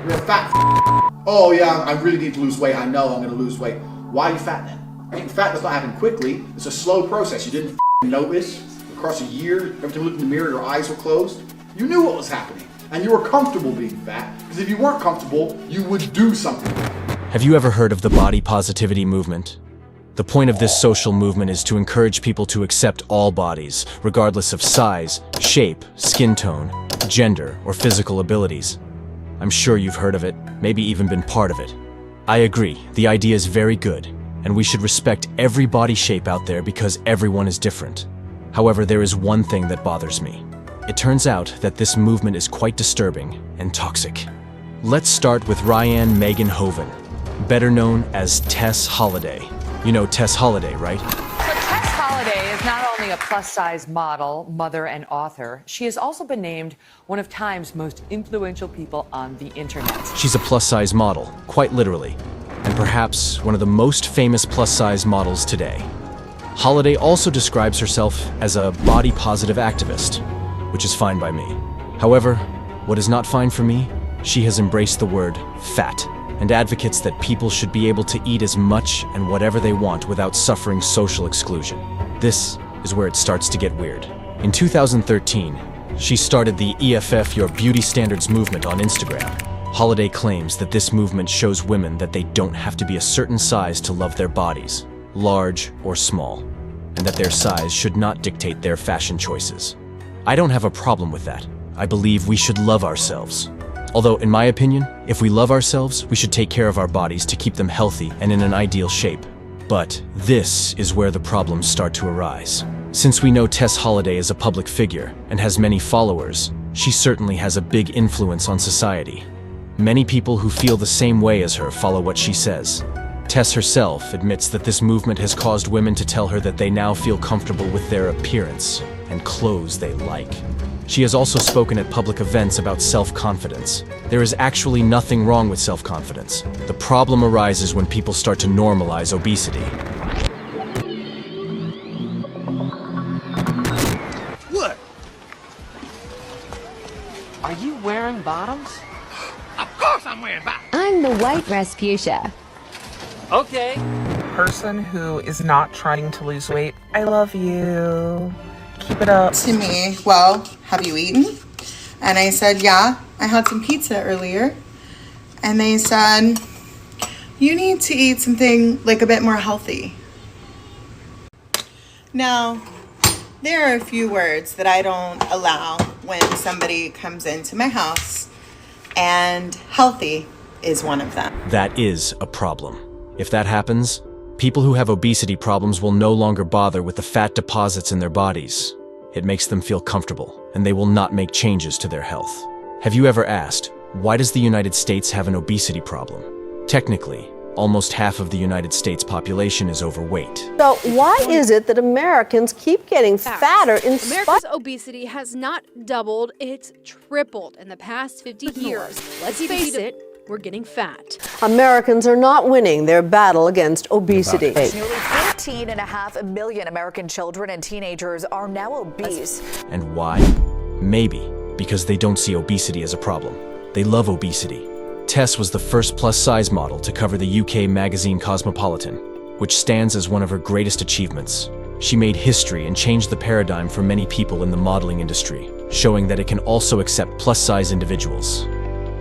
You're a fat Oh yeah, I really need to lose weight. I know I'm gonna lose weight. Why are you fat then? Getting fat does not happen quickly. It's a slow process. You didn't notice across a year, every time you looked in the mirror, your eyes were closed. You knew what was happening. And you were comfortable being fat, because if you weren't comfortable, you would do something. Have you ever heard of the body positivity movement? The point of this social movement is to encourage people to accept all bodies, regardless of size, shape, skin tone, gender, or physical abilities. I'm sure you've heard of it, maybe even been part of it. I agree, the idea is very good, and we should respect every body shape out there because everyone is different. However, there is one thing that bothers me. It turns out that this movement is quite disturbing and toxic. Let's start with Ryan Megan Hoven, better known as Tess Holliday. You know Tess Holliday, right? So Tess Holliday is not only a plus-size model, mother, and author, she has also been named one of Time's most influential people on the internet. She's a plus-size model, quite literally, and perhaps one of the most famous plus-size models today. Holliday also describes herself as a body-positive activist, which is fine by me. However, what is not fine for me, she has embraced the word fat and advocates that people should be able to eat as much and whatever they want without suffering social exclusion. This is where it starts to get weird. In 2013, she started the EFF Your Beauty Standards movement on Instagram. Holliday claims that this movement shows women that they don't have to be a certain size to love their bodies, large or small, and that their size should not dictate their fashion choices. I don't have a problem with that. I believe we should love ourselves. Although, in my opinion, if we love ourselves, we should take care of our bodies to keep them healthy and in an ideal shape. But this is where the problems start to arise. Since we know Tess Holliday is a public figure and has many followers, she certainly has a big influence on society. Many people who feel the same way as her follow what she says. Tess herself admits that this movement has caused women to tell her that they now feel comfortable with their appearance and clothes they like. She has also spoken at public events about self-confidence. There is actually nothing wrong with self-confidence. The problem arises when people start to normalize obesity. What? Are you wearing bottoms? Of course I'm wearing bottoms. I'm the white Rasputia. Okay. Person who is not trying to lose weight, I love you. Keep it up. To me, well, have you eaten? And I said, yeah, I had some pizza earlier. And they said, you need to eat something like a bit more healthy. Now, there are a few words that I don't allow when somebody comes into my house, and healthy is one of them. That is a problem. If that happens, people who have obesity problems will no longer bother with the fat deposits in their bodies. It makes them feel comfortable, and they will not make changes to their health. Have you ever asked, why does the United States have an obesity problem? Technically, almost half of the United States population is overweight. So why is it that Americans keep getting fatter in spite? America's obesity has not doubled, it's tripled in the past 50 years. Let's face it, we're getting fat. Americans are not winning their battle against obesity. Nearly 14.5 million American children and teenagers are now obese. And why? Maybe because they don't see obesity as a problem. They love obesity. Tess was the first plus-size model to cover the UK magazine Cosmopolitan, which stands as one of her greatest achievements. She made history and changed the paradigm for many people in the modeling industry, showing that it can also accept plus-size individuals.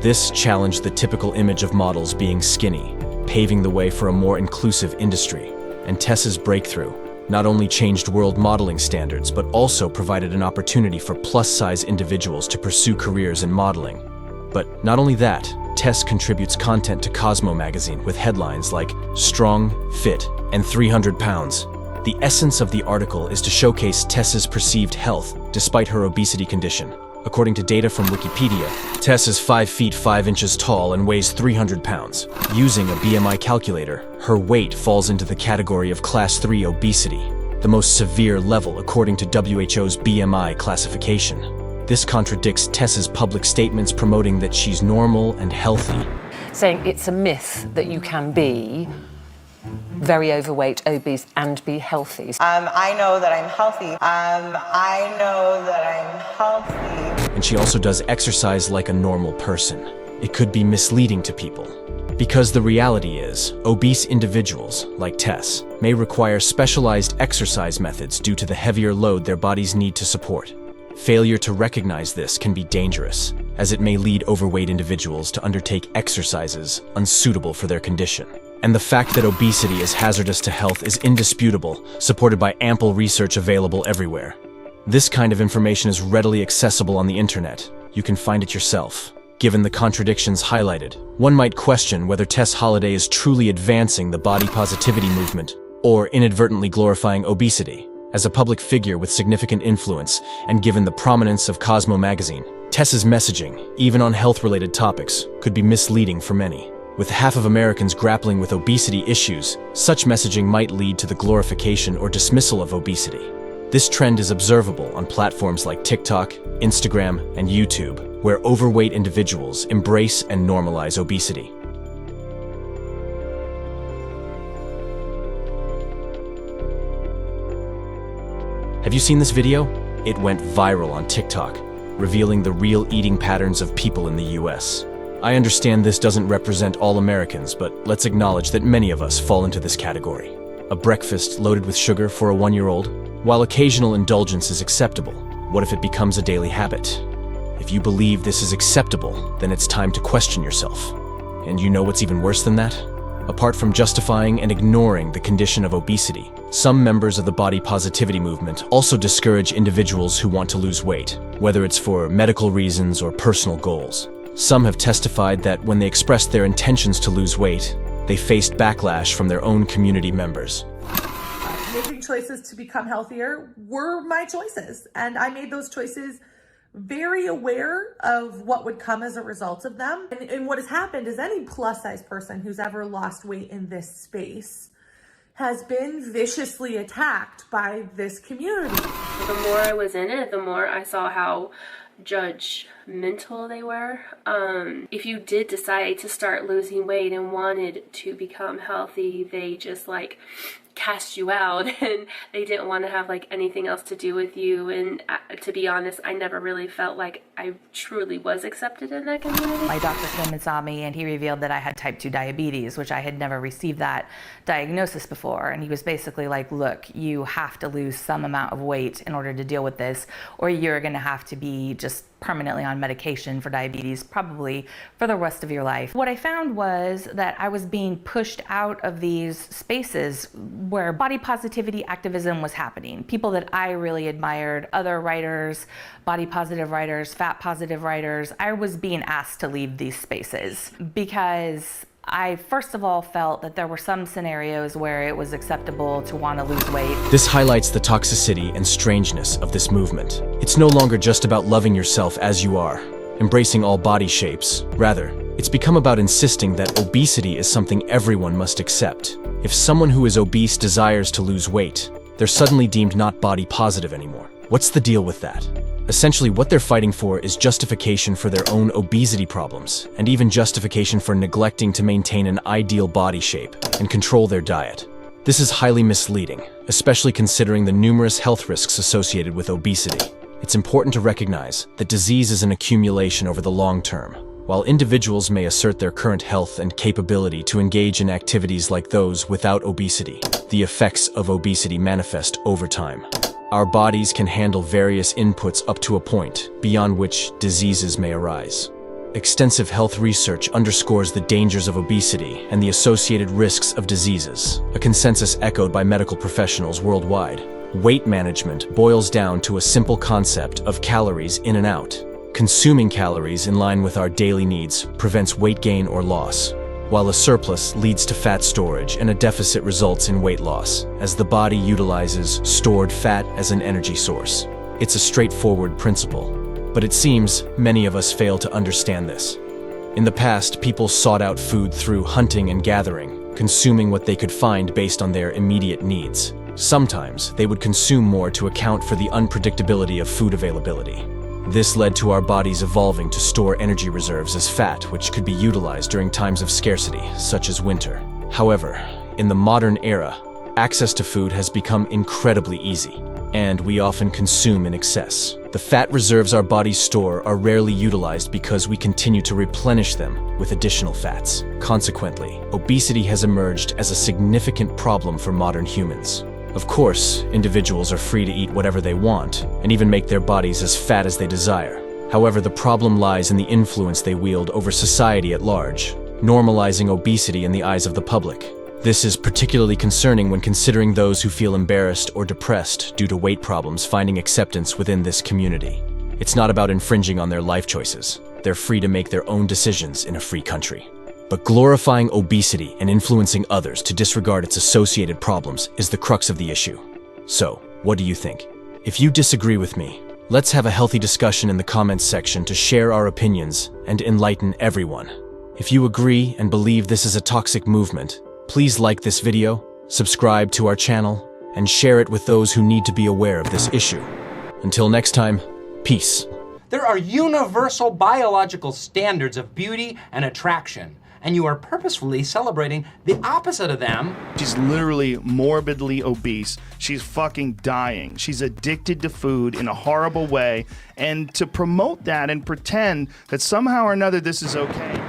This challenged the typical image of models being skinny, paving the way for a more inclusive industry. And Tess's breakthrough not only changed world modeling standards, but also provided an opportunity for plus-size individuals to pursue careers in modeling. But not only that, Tess contributes content to Cosmo magazine with headlines like "Strong, Fit, and 300 Pounds." The essence of the article is to showcase Tess's perceived health despite her obesity condition. According to data from Wikipedia, Tess is 5 feet 5 inches tall and weighs 300 pounds. Using a BMI calculator, her weight falls into the category of Class 3 obesity, the most severe level according to WHO's BMI classification. This contradicts Tess's public statements promoting that she's normal and healthy. Saying it's a myth that you can be very overweight, obese, and be healthy. I know that I'm healthy. I know that I'm healthy. And she also does exercise like a normal person. it could be misleading to people. Because the reality is, obese individuals, like Tess, may require specialized exercise methods due to the heavier load their bodies need to support. Failure to recognize this can be dangerous, as it may lead overweight individuals to undertake exercises unsuitable for their condition. And the fact that obesity is hazardous to health is indisputable, supported by ample research available everywhere. This kind of information is readily accessible on the internet. You can find it yourself. Given the contradictions highlighted, one might question whether Tess Holliday is truly advancing the body positivity movement or inadvertently glorifying obesity. As a public figure with significant influence and given the prominence of Cosmo magazine, Tess's messaging, even on health-related topics, could be misleading for many. With half of Americans grappling with obesity issues, such messaging might lead to the glorification or dismissal of obesity. This trend is observable on platforms like TikTok, Instagram, and YouTube, where overweight individuals embrace and normalize obesity. Have you seen this video? It went viral on TikTok, revealing the real eating patterns of people in the US. I understand this doesn't represent all Americans, but let's acknowledge that many of us fall into this category. A breakfast loaded with sugar for a 1-year-old? While occasional indulgence is acceptable, what if it becomes a daily habit? If you believe this is acceptable, then it's time to question yourself. And you know what's even worse than that? Apart from justifying and ignoring the condition of obesity, some members of the body positivity movement also discourage individuals who want to lose weight, whether it's for medical reasons or personal goals. Some have testified that when they expressed their intentions to lose weight, they faced backlash from their own community members. Making choices to become healthier were my choices, and I made those choices very aware of what would come as a result of them. And what has happened is any plus size person who's ever lost weight in this space has been viciously attacked by this community. The more I was in it, the more I saw how judgmental they were. If you did decide to start losing weight and wanted to become healthy, they just like cast you out and they didn't want to have like anything else to do with you. And to be honest, I never really felt like I truly was accepted in that community. My doctor came and saw me and he revealed that I had type 2 diabetes, which I had never received that diagnosis before. And he was basically like, look, you have to lose some amount of weight in order to deal with this, or you're going to have to be just permanently on medication for diabetes, probably for the rest of your life. What I found was that I was being pushed out of these spaces where body positivity activism was happening. People that I really admired, other writers, body positive writers, fat positive writers, I was being asked to leave these spaces because I first of all felt that there were some scenarios where it was acceptable to want to lose weight. This highlights the toxicity and strangeness of this movement. It's no longer just about loving yourself as you are, embracing all body shapes. Rather, it's become about insisting that obesity is something everyone must accept. If someone who is obese desires to lose weight, they're suddenly deemed not body positive anymore. What's the deal with that? Essentially, what they're fighting for is justification for their own obesity problems, and even justification for neglecting to maintain an ideal body shape and control their diet. This is highly misleading, especially considering the numerous health risks associated with obesity. It's important to recognize that disease is an accumulation over the long term. While individuals may assert their current health and capability to engage in activities like those without obesity, the effects of obesity manifest over time. Our bodies can handle various inputs up to a point, beyond which diseases may arise. Extensive health research underscores the dangers of obesity and the associated risks of diseases, a consensus echoed by medical professionals worldwide. Weight management boils down to a simple concept of calories in and out. Consuming calories in line with our daily needs prevents weight gain or loss, while a surplus leads to fat storage and a deficit results in weight loss, as the body utilizes stored fat as an energy source. It's a straightforward principle, but it seems many of us fail to understand this. In the past, people sought out food through hunting and gathering, consuming what they could find based on their immediate needs. Sometimes, they would consume more to account for the unpredictability of food availability. This led to our bodies evolving to store energy reserves as fat, which could be utilized during times of scarcity, such as winter. However, in the modern era, access to food has become incredibly easy. and we often consume in excess. The fat reserves our bodies store are rarely utilized because we continue to replenish them with additional fats. Consequently, obesity has emerged as a significant problem for modern humans. Of course, individuals are free to eat whatever they want, and even make their bodies as fat as they desire. However, the problem lies in the influence they wield over society at large, normalizing obesity in the eyes of the public. This is particularly concerning when considering those who feel embarrassed or depressed due to weight problems finding acceptance within this community. It's not about infringing on their life choices. They're free to make their own decisions in a free country. But glorifying obesity and influencing others to disregard its associated problems is the crux of the issue. So, what do you think? If you disagree with me, let's have a healthy discussion in the comments section to share our opinions and enlighten everyone. If you agree and believe this is a toxic movement, please like this video, subscribe to our channel, and share it with those who need to be aware of this issue. Until next time, peace. There are universal biological standards of beauty and attraction, and you are purposefully celebrating the opposite of them. She's literally morbidly obese. She's fucking dying. She's addicted to food in a horrible way, and to promote that and pretend that somehow or another this is okay.